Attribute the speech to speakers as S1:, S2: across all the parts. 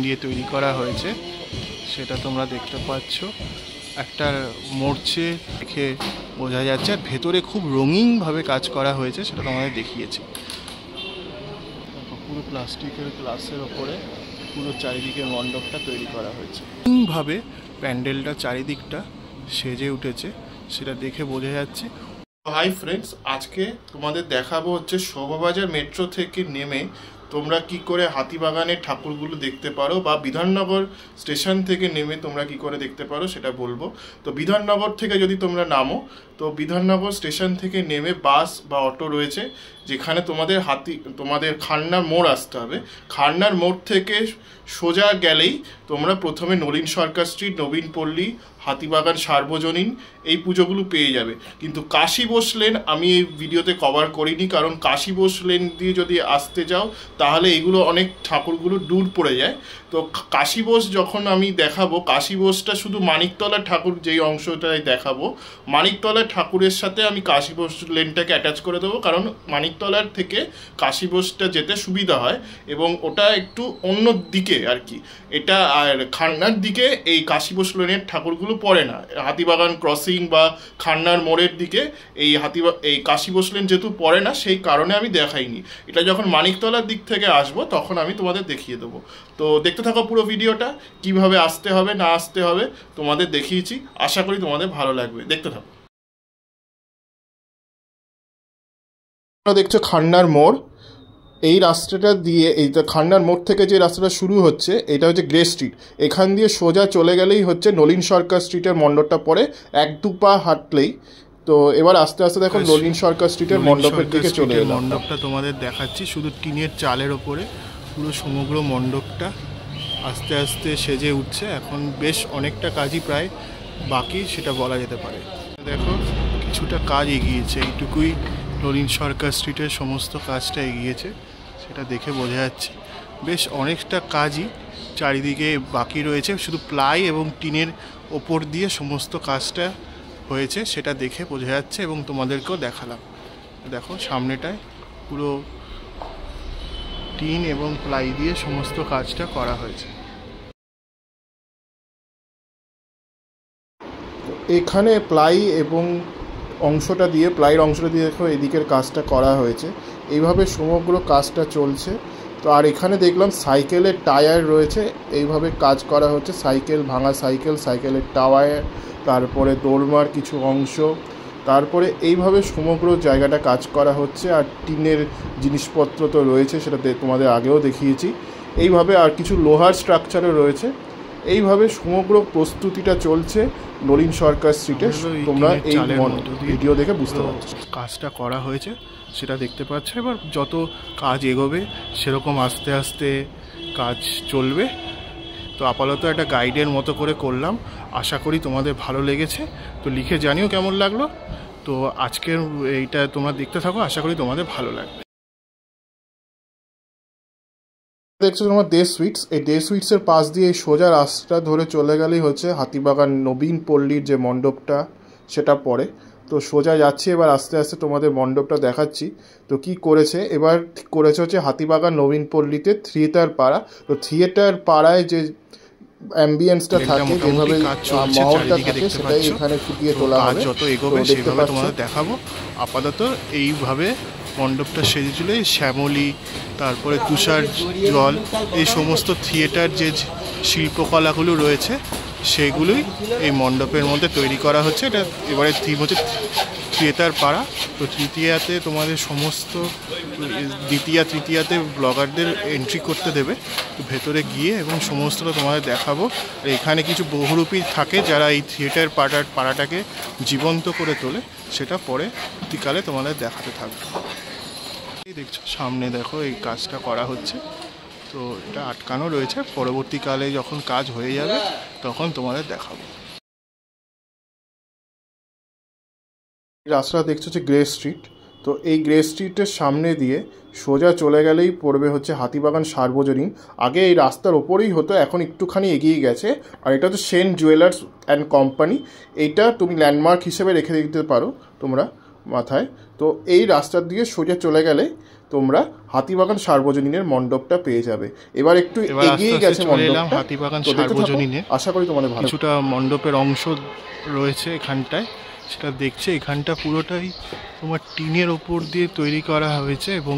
S1: দিয়ে তৈরি করা হয়েছে সেটা তোমরা দেখতে পাচ্ছ। একটা মরচে দেখে বোঝা যাচ্ছে, আর ভেতরে খুব রঙিনভাবে কাজ করা হয়েছে সেটা তোমাদের দেখিয়েছি। পুরো প্লাস্টিকের গ্লাসের ওপরে পুরো চারিদিকে মণ্ডপটা তৈরি করা হয়েছে। রঙিনভাবে প্যান্ডেলটা চারিদিকটা সেজে উঠেছে সেটা দেখে বোঝা যাচ্ছে। হাই ফ্রেন্ডস, আজকে তোমাদের দেখাবো হচ্ছে শোভাবাজার মেট্রো থেকে নেমে তোমরা কি করে হাতিবাগানের ঠাকুরগুলো দেখতে পারো, বা বিধাননগর স্টেশন থেকে নেমে তোমরা কি করে দেখতে পারো সেটা বলবো। তো বিধাননগর থেকে যদি তোমরা নামো, তো বিধাননগর স্টেশন থেকে নেমে বাস বা অটো রয়েছে, যেখানে তোমাদের খান্নার মোড় আসতে হবে। খান্নার মোড় থেকে সোজা গেলেই তোমরা প্রথমে নলিন সরকার স্ট্রিট, নবীন পল্লী, হাতিবাগান সার্বজনীন এই পুজোগুলো পেয়ে যাবে। কিন্তু কাশী বোস লেন আমি এই ভিডিওতে কভার করিনি, কারণ কাশী বোস লেন দিয়ে যদি আসতে যাও তাহলে এগুলো অনেক ঠাকুরগুলো দূর পড়ে যায়। তো কাশী বোস যখন আমি দেখাবো, কাশী বোসটা শুধু মানিকতলার ঠাকুর যেই অংশটাই দেখাবো, মানিকতলার ঠাকুরের সাথে আমি কাশী বোস লেনটাকে অ্যাটাচ করে দেবো, কারণ মানিকতলার থেকে কাশী বোসটা যেতে সুবিধা হয় এবং ওটা একটু অন্য দিকে আর কি। এটা আর খান্নার দিকে এই কাশী বোস লেনের ঠাকুরগুলো পড়ে না। হাতিবাগান ক্রসিং বা খান্নার মোড়ের দিকে এই কাশী বোস লেন যেহেতু পড়ে না, সেই কারণে আমি দেখাইনি। এটা যখন মানিকতলার দিক থেকে আসবো তখন আমি তোমাদের দেখিয়ে দেবো। তো দেখতে থাকো পুরো ভিডিওটা, কিভাবে আসতে হবে না আসতে হবে তোমাদের দেখিয়েছি। আশা করি তোমাদের ভালো লাগবে, দেখতে থাকো। দেখছো খান্নার মোড়, এই রাস্তাটা দিয়ে এইটা খান্নার মোড় থেকে যে রাস্তাটা শুরু হচ্ছে এটা হচ্ছে গ্রে স্ট্রিট। এখান দিয়ে সোজা চলে গেলেই হচ্ছে নলিন সরকার স্ট্রিটের মণ্ডপটা পড়ে, 1-2 পা হাঁটলেই। তো এবার আস্তে আস্তে দেখো নলিন সরকার স্ট্রিটের মণ্ডপের দিকে চলে এলাম। মণ্ডপটা তোমাদের দেখাচ্ছি, শুধু টিনের চালের ওপরে পুরো সমগ্র মণ্ডপটা আস্তে আস্তে সেজে উঠছে। এখন বেশ অনেকটা কাজই প্রায় বাকি সেটা বলা যেতে পারে। দেখো কিছুটা কাজ এগিয়েছে, এইটুকুই নলিন সরকার স্ট্রিটের সমস্ত কাজটা এগিয়েছে সেটা দেখে বোঝা যাচ্ছে। বেশ অনেকটা কাজই চারিদিকে বাকি রয়েছে, শুধু প্লাই এবং টিনের ওপর দিয়ে সমস্ত কাজটা হয়েছে সেটা দেখে বোঝা যাচ্ছে এবং তোমাদেরকেও দেখালাম। দেখো সামনেটায় পুরো টিন এবং প্লাই দিয়ে সমস্ত কাজটা করা হয়েছে। এখানে প্লাই এবং প্লাইয়ের অংশটা দিয়ে দেখো এদিকের কাজটা করা হয়েছে। এইভাবে সমগ্র কাজটা চলছে। তো আর এখানে দেখলাম সাইকেলের টায়ার রয়েছে, এইভাবে কাজ করা হচ্ছে। ভাঙা সাইকেলের টায়ার, তারপরে দোলমার কিছু অংশ, তারপরে এইভাবে সমগ্র জায়গাটা কাজ করা হচ্ছে। আর টিনের জিনিসপত্র তো রয়েছে, সেটা তোমাদের আগেও দেখিয়েছি। এইভাবে আর কিছু লোহার স্ট্রাকচারও রয়েছে। এইভাবে সমগ্র প্রস্তুতিটা চলছে নলিন সরকার স্ট্রিটে। তোমরা এই ভিডিও দেখে বুঝতে পারছো কাজটা করা হয়েছে সেটা দেখতে পাচ্ছ। এবার যত কাজ এগোবে সেরকম আস্তে আস্তে কাজ চলবে। তো আপাতত একটা গাইডের মতো করে করলাম, আশা করি তোমাদের ভালো লেগেছে। তো লিখে জানিও কেমন লাগলো। তো আজকের এইটা তোমরা দেখতে থাকো, আশা করি তোমাদের ভালো লাগবে। দেখছো তোমার দে সুইটস, এই দে সুইটসের পাশ দিয়ে এই সোজা রাস্তা ধরে চলে গেলেই হচ্ছে হাতিবাগান নবীন পল্লীর যে মণ্ডপটা সেটা পড়ে। তো সোজা যাচ্ছি, এবার আস্তে আস্তে তোমাদের মণ্ডপটা দেখাচ্ছি। তো কি করেছে এবার করেছে হচ্ছে হাতিবাগান নবীন পল্লীতে থিয়েটার পাড়া। তো থিয়েটার পাড়ায় যে অ্যাম্বিয়েন্সটা থাকে, যেভাবে মাহলটা থাকে, সেটাই এখানে ফুটিয়ে তোলা হবে। যত এগোবে সেভাবে তোমাদের দেখাবো। আপাতত এইভাবে মণ্ডপটা সেজেছিল। শ্যামলী, তারপরে তুষার জল, এই সমস্ত থিয়েটার যে শিল্পকলাগুলো রয়েছে সেগুলোই এই মণ্ডপের মধ্যে তৈরি করা হচ্ছে। এটা এবারে থিম হচ্ছে থিয়েটার পাড়া। তো তৃতীয়াতে তোমাদের সমস্ত তৃতীয়াতে ব্লগারদের এন্ট্রি করতে দেবে। তো ভেতরে গিয়ে এবং সমস্তটা তোমাদের দেখাবো। আর এখানে কিছু বহুরূপী থাকে যারা এই থিয়েটার পাড়াটাকে জীবন্ত করে তোলে, সেটা পরবর্তীকালে তোমাদের দেখাতে থাকবে। এই দেখছো সামনে দেখো এই কাজটা করা হচ্ছে। তো এটা আটকানো রয়েছে, পরবর্তীকালে যখন কাজ হয়ে যাবে তখন তোমাদের দেখাবো। রাস্তা দেখছো হচ্ছে গ্রে স্ট্রিট। তো এই গ্রে স্ট্রিটের সামনে দিয়ে সোজা চলে গেলেই পড়বে হচ্ছে হাতিবাগান সার্বজনীন। আগে এই রাস্তার ওপরেই হতো, এখন একটুখানি এগিয়ে গেছে। আর এটা হচ্ছে সেন জুয়েলার্স অ্যান্ড কোম্পানি। এইটা তুমি ল্যান্ডমার্ক হিসেবে রেখে দিতে পারো তোমরা মাথায়। তো এই রাস্তার দিকে সোজা চলে গেলে তোমরা হাতিবাগান সার্বজনীনের মণ্ডপটা পেয়ে যাবে। এবার একটু এগিয়ে গেছে মণ্ডপটা, হাতিবাগান সার্বজনীনে। আশা করি তোমাদের ভালো। কিছুটা মণ্ডপের অংশ রয়েছে এখানটায়, সেটা দেখছে। এখানটা পুরোটাই তোমার টিনের ওপর দিয়ে তৈরি করা হয়েছে এবং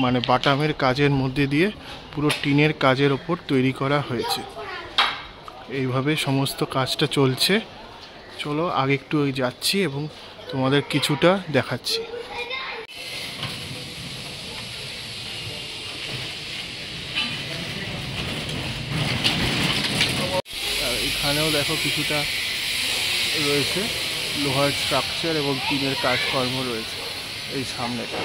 S1: মানে বাটামের কাজের মধ্যে দিয়ে পুরো টিনের কাজের ওপর তৈরি করা হয়েছে। এইভাবে সমস্ত কাজটা চলছে। চলো আগে একটু যাচ্ছি এবং তোমাদের কিছুটা দেখাচ্ছি। আর এখানেও দেখো কিছুটা রয়েছে লোহার স্ট্রাকচার এবং টিনের কাজকর্ম রয়েছে। এই সামনেটা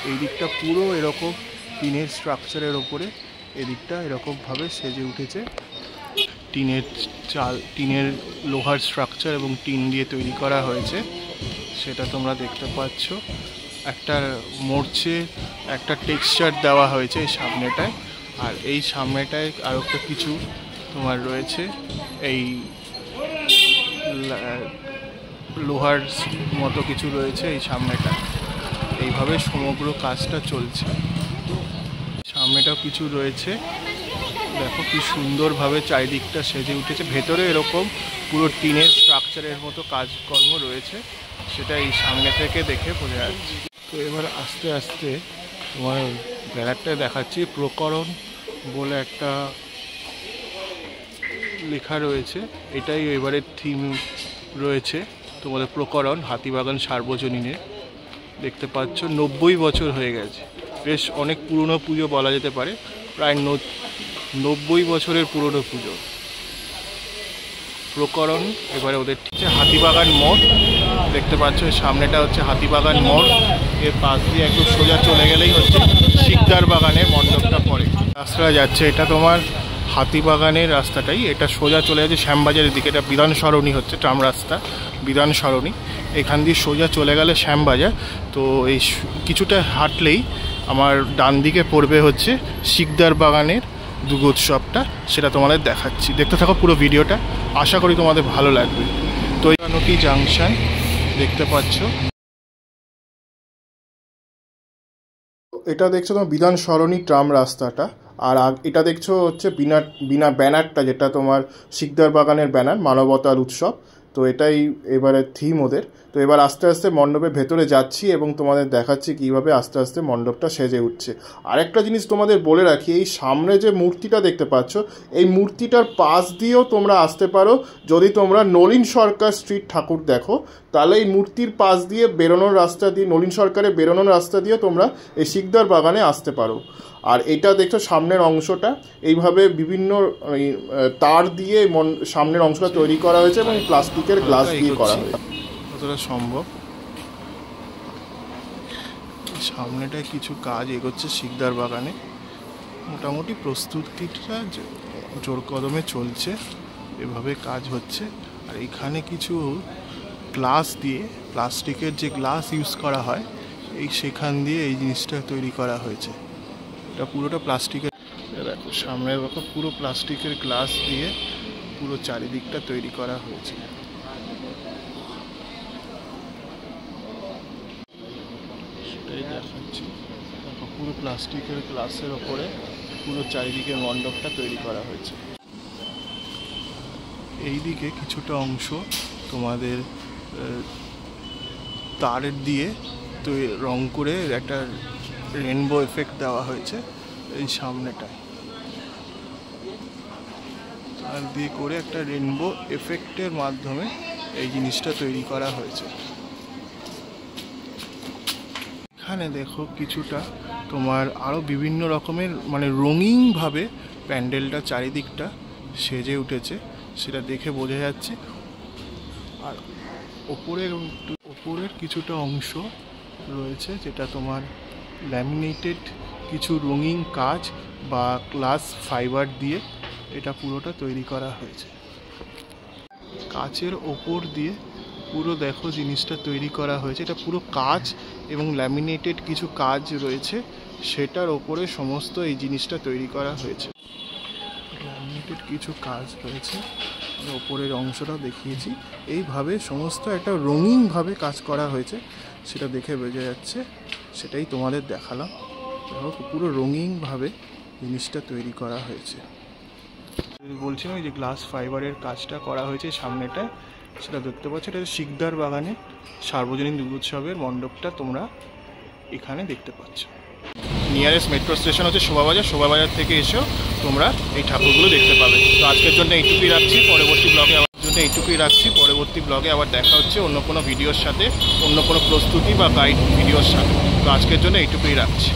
S1: এই দিকটা পুরো এরকম টিনের স্ট্রাকচারের ওপরে এদিকটা এরকমভাবে সেজে উঠেছে। টিনের চাল, টিনের লোহার স্ট্রাকচার এবং টিন দিয়ে তৈরি করা হয়েছে, সেটা তোমরা দেখতে পাচ্ছ। একটা মোড়চে একটা টেক্সচার দেওয়া হয়েছে এই সামনেটায়। আর এই সামনেটায় আরও একটা কিছু তোমার রয়েছে, এই লোহার মতো কিছু রয়েছে এই সামনেটা। এইভাবে সমগ্র কাজটা চলছে। সামনেটাও কিছু রয়েছে, দেখো কি সুন্দরভাবে চারিদিকটা সেজে উঠেছে। ভেতরে এরকম পুরো টিনের স্ট্রাকচারের মতো কাজকর্ম রয়েছে, সেটা এই সামনে থেকে দেখে বোঝা যাচ্ছে। তো এবার আস্তে আস্তে তোমার ব্যানারটা দেখাচ্ছি। প্রকরণ বলে একটা লেখা রয়েছে, এটাই এবারের থিম রয়েছে তোমাদের প্রকরণ হাতিবাগান সার্বজনীনের। দেখতে পাচ্ছ 90 বছর হয়ে গেছে, বেশ অনেক পুরনো পুজো বলা যেতে পারে, প্রায় 90 বছরের পুরনো পুজো। প্রকরণ এবারে ওদের ঠিক হাতিবাগান মোড় দেখতে পাচ্ছ, সামনেটা হচ্ছে হাতিবাগান মোড়। এর পাশ দিয়ে একটু সোজা চলে গেলেই হচ্ছে শিকদার বাগানের মণ্ডপটা পড়ে। রাস্তাটা যাচ্ছে, এটা তোমার হাতিবাগানের রাস্তাটাই, এটা সোজা চলে যাচ্ছে শ্যামবাজারের দিকে। এটা বিধান সরণি হচ্ছে, ট্রাম রাস্তা বিধান সরণি। এখান দিয়ে সোজা চলে গেলে শ্যামবাজার। তো এই কিছুটা হাঁটলেই আমার ডান দিকে পড়বে হচ্ছে শিকদার বাগানের দুর্গোৎসবটা, সেটা তোমাদের দেখাচ্ছি। দেখতে থাকো পুরো ভিডিওটা, আশা করি তোমাদের ভালো লাগবে। তো নকি জাংশন দেখতে পাচ্ছ, এটা দেখছো তোমার বিধান সরণি ট্রাম রাস্তাটা। আর এটা দেখছো হচ্ছে বিনা ব্যানারটা, যেটা তোমার শিকদার বাগানের ব্যানার, মানবতার উৎসব। তো এটাই এবারে থিম ওদের। তো এবার আস্তে আস্তে মণ্ডপের ভেতরে যাচ্ছি এবং তোমাদের দেখাচ্ছি কীভাবে আস্তে আস্তে মণ্ডপটা সেজে উঠছে। আরেকটা জিনিস তোমাদের বলে রাখি, এই সামনে যে মূর্তিটা দেখতে পাচ্ছ, এই মূর্তিটার পাশ দিয়েও তোমরা আসতে পারো। যদি তোমরা নলিন সরকার স্ট্রিট ঠাকুর দেখো, তাহলে এই মূর্তির পাশ দিয়ে বেরোনোর রাস্তা দিয়ে, নলিন সরকারের বেরোনোর রাস্তা দিয়ে তোমরা এই শিকদার বাগানে আসতে পারো। আর এটা দেখছো সামনের অংশটা এইভাবে বিভিন্ন তার দিয়ে সামনের অংশটা তৈরি করা হয়েছে এবং প্লাস্টিকের গ্লাস দিয়ে করা হয়েছে যতটা সম্ভব। সামনেটায় কিছু কাজ এগোচ্ছে শিকদার বাগানে, মোটামুটি প্রস্তুতিটা জোর কদমে চলছে, এভাবে কাজ হচ্ছে। আর এখানে কিছু গ্লাস দিয়ে, প্লাস্টিকের যে গ্লাস ইউজ করা হয়, সেখান দিয়ে এই জিনিসটা তৈরি করা হয়েছে। এটা পুরোটা প্লাস্টিকের, দেখো সামনে দেখো পুরো প্লাস্টিকের গ্লাস দিয়ে পুরো চারিদিকটা তৈরি করা হয়েছে। সেটাই দেখাচ্ছি, দেখো পুরো প্লাস্টিকের গ্লাসের ওপরে পুরো চারিদিকের মণ্ডপটা তৈরি করা হয়েছে। এইদিকে কিছুটা অংশ তোমাদের তারের দিয়ে রং করে একটা রেনবো এফেক্ট দেওয়া হয়েছে এই সামনেটায়। তার দিয়ে করে একটা রেনবো এফেক্টের মাধ্যমে এই জিনিসটা তৈরি করা হয়েছে। এখানে দেখো কিছুটা তোমার আরও বিভিন্ন রকমের মানে রঙিনভাবে প্যান্ডেলটা চারিদিকটা সেজে উঠেছে, সেটা দেখে বোঝা যাচ্ছে। আর ওপরের কিছুটা অংশ রয়েছে যেটা তোমার ল্যামিনেটেড কিছু রঙিন কাজ বা গ্লাস ফাইবার দিয়ে এটা পুরোটা তৈরি করা হয়েছে। কাচের ওপর দিয়ে পুরো দেখো জিনিসটা তৈরি করা হয়েছে। এটা পুরো কাচ এবং ল্যামিনেটেড কিছু কাজ রয়েছে, সেটার ওপরে সমস্ত এই জিনিসটা তৈরি করা হয়েছে। ল্যামিনেটেড কিছু কাজ রয়েছে, ওপরের অংশটাও দেখিয়েছি। এইভাবে সমস্ত একটা রঙিনভাবে কাজ করা হয়েছে, সেটা দেখে বোঝা যাচ্ছে। সেটাই তোমাদের দেখালাম। দেখো পুরো রঙিনভাবে জিনিসটা তৈরি করা হয়েছে। বলছিলাম ওই যে গ্লাস ফাইবারের কাজটা করা হয়েছে সামনেটায়, সেটা দেখতে পাচ্ছ। এটা শিকদার বাগানে সার্বজনীন দুর্গোৎসবের মণ্ডপটা তোমরা এখানে দেখতে পাচ্ছ। নিয়ারেস্ট মেট্রো স্টেশন হচ্ছে শোভাবাজার। শোভাবাজার থেকে এসেও তোমরা এই ঠাকুরগুলো দেখতে পাবে। তো আজকের জন্য এইটুকুই রাখছি, পরবর্তী ব্লগে আবার দেখা হচ্ছে অন্য কোনো ভিডিওর সাথে, অন্য কোনো প্রস্তুতি বা গাইড ভিডিওর সাথে। তো আজকের জন্য এইটুকুই রাখছি।